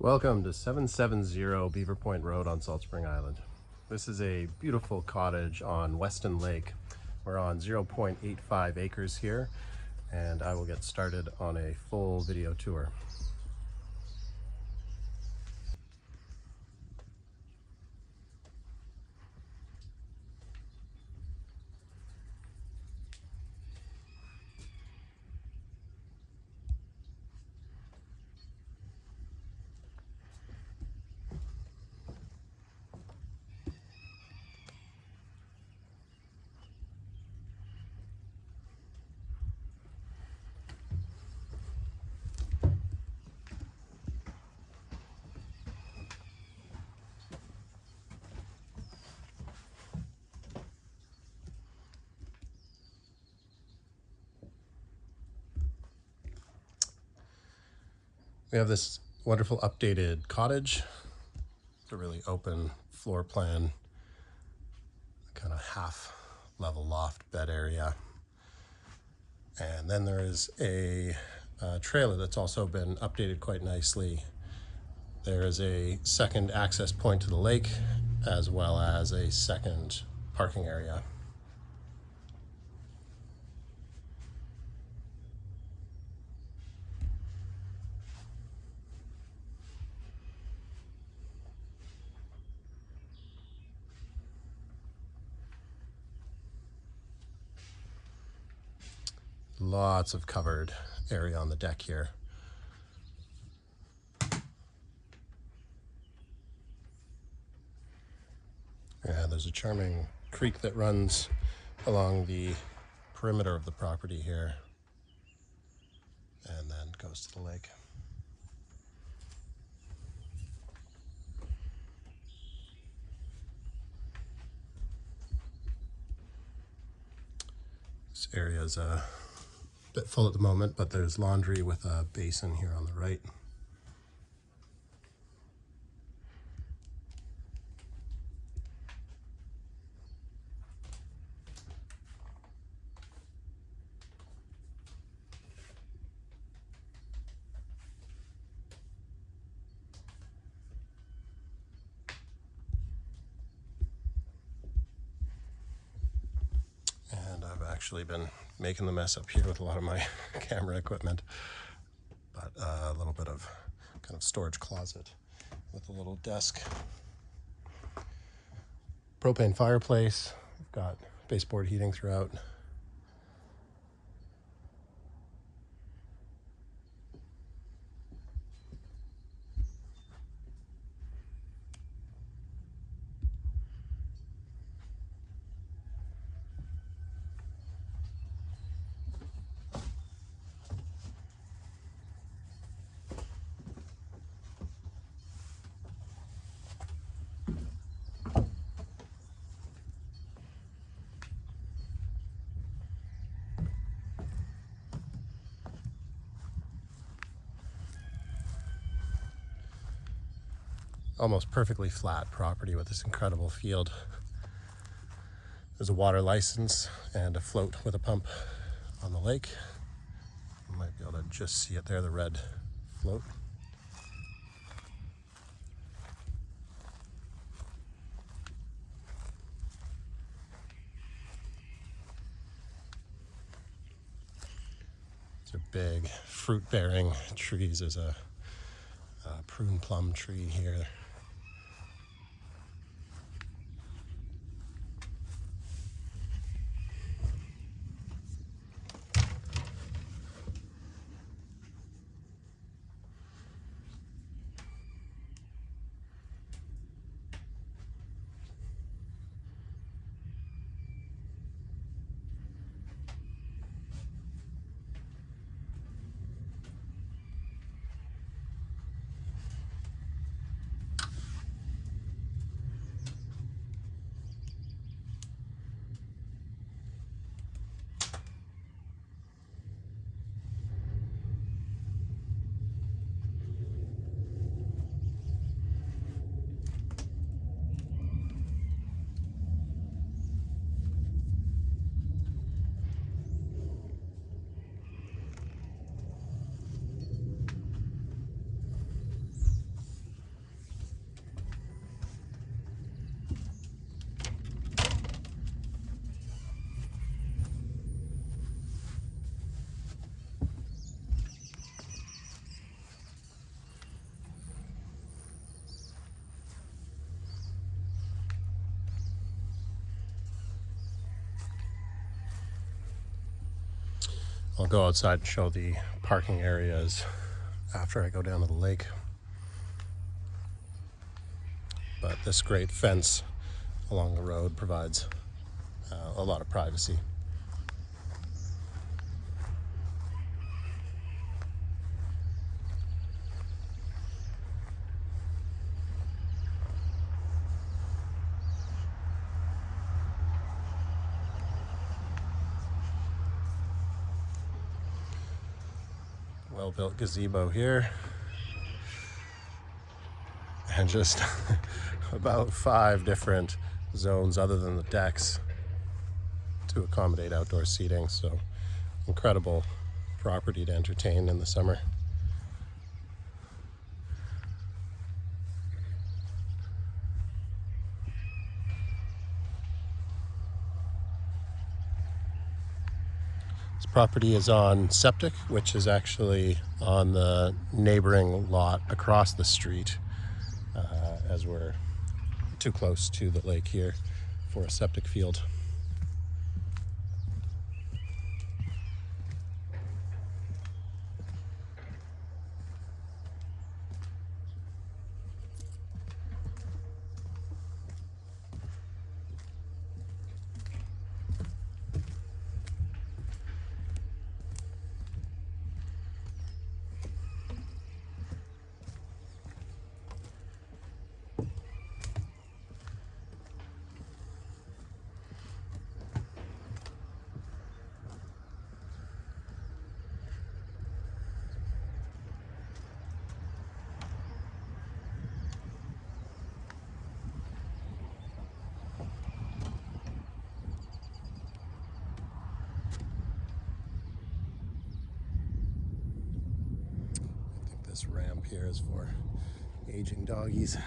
Welcome to 770 Beaver Point Road on Salt Spring Island. This is a beautiful cottage on Weston Lake. We're on 0.85 acres here, and I will get started on a full video tour. We have this wonderful updated cottage. It's a really open floor plan, kind of half level loft bed area. And then there is a trailer that's also been updated quite nicely. There is a second access point to the lake, as well as a second parking area. Lots of covered area on the deck here. And there's a charming creek that runs along the perimeter of the property here and then goes to the lake. This area is a bit full at the moment, but there's laundry with a basin here on the right. Actually been making the mess up here with a lot of my camera equipment, but a little bit of kind of storage closet with a little desk, propane fireplace. We've got baseboard heating throughout. Almost perfectly flat property with this incredible field. There's a water license and a float with a pump on the lake. You might be able to just see it there, the red float. These are big fruit-bearing trees. There's a prune plum tree here. I'll go outside and show the parking areas after I go down to the lake. But this great fence along the road provides a lot of privacy. Well-built gazebo here, and just about 5 different zones other than the decks to accommodate outdoor seating. So incredible property to entertain in the summer. This property is on septic, which is actually on the neighboring lot across the street, as we're too close to the lake here for a septic field. This ramp here is for aging doggies.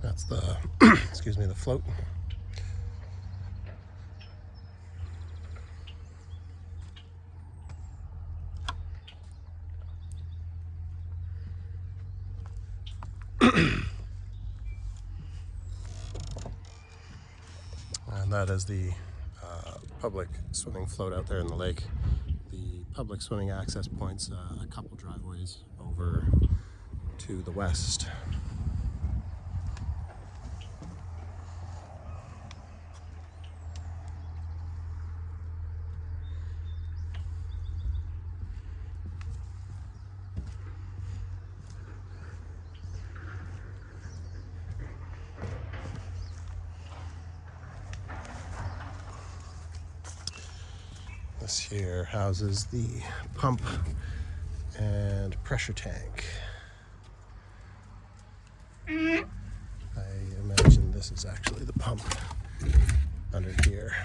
That's the, excuse me, the float. And that is the public swimming float out there in the lake. The public swimming access points a couple driveways over to the west. This here houses the pump and pressure tank. I imagine this is actually the pump under here.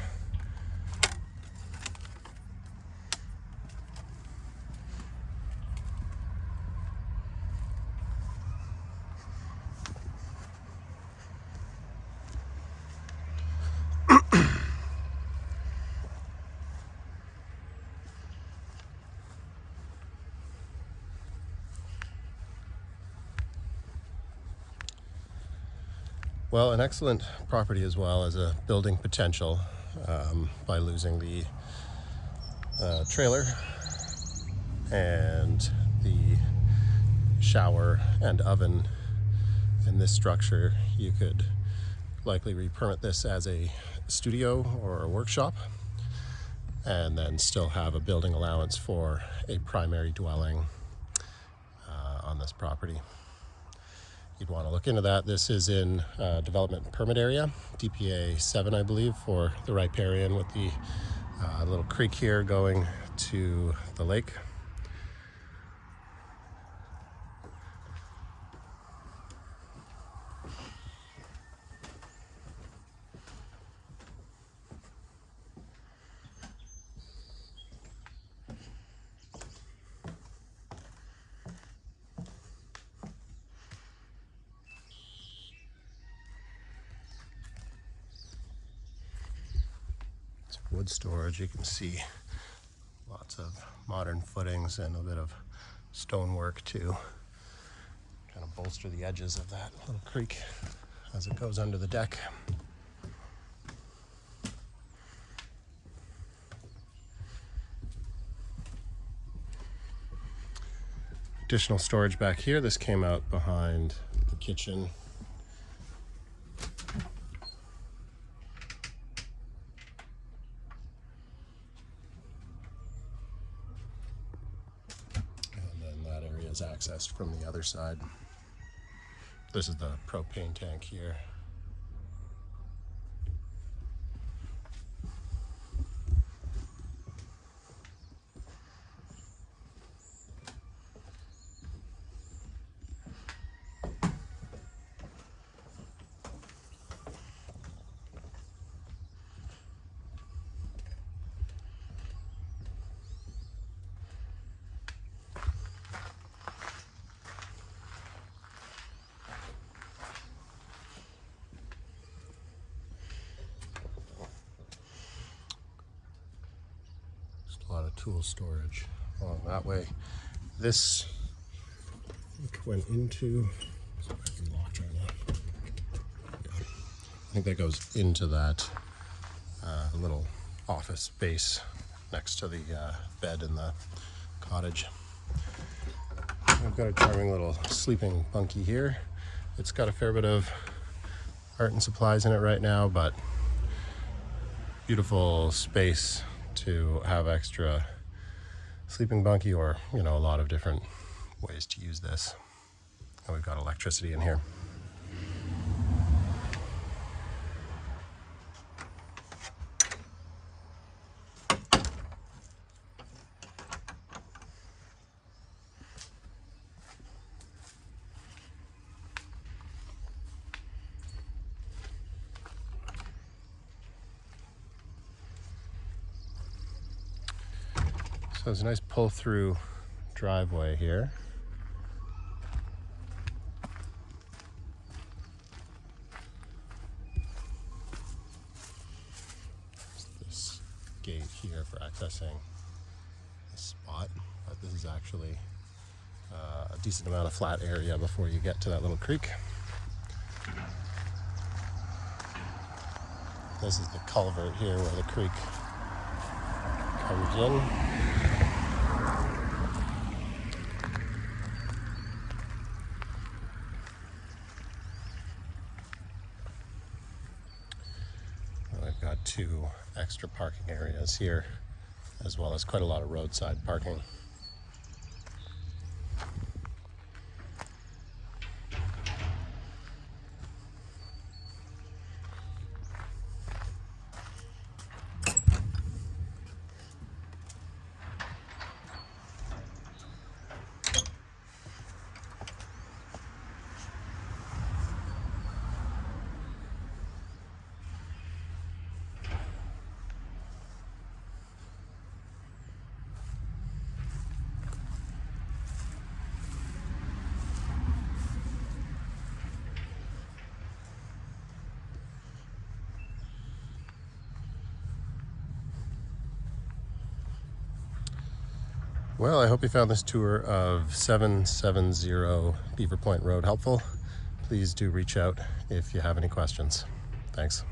Well, an excellent property as well as a building potential by losing the trailer and the shower and oven in this structure. You could likely re-permit this as a studio or a workshop and then still have a building allowance for a primary dwelling on this property. You'd want to look into that. This is in development permit area, DPA 7, I believe, for the riparian, with the little creek here going to the lake. Wood storage, you can see lots of modern footings and a bit of stonework to kind of bolster the edges of that little creek as it goes under the deck. Additional storage back here. This came out behind the kitchen. Is accessed from the other side. This is the propane tank here. A lot of tool storage along that way. This went into, locked right now. Yeah. I think that goes into that little office space next to the bed in the cottage. I've got a charming little sleeping bunkie here. It's got a fair bit of art and supplies in it right now, but beautiful space to have extra sleeping bunkie, or a lot of different ways to use this. And we've got electricity in here. So there's a nice pull-through driveway here. There's this gate here for accessing this spot, but this is actually a decent amount of flat area before you get to that little creek. This is the culvert here where the creek comes in. I've got 2 extra parking areas here, as well as quite a lot of roadside parking. Well, I hope you found this tour of 770 Beaver Point Road helpful. Please do reach out if you have any questions. Thanks.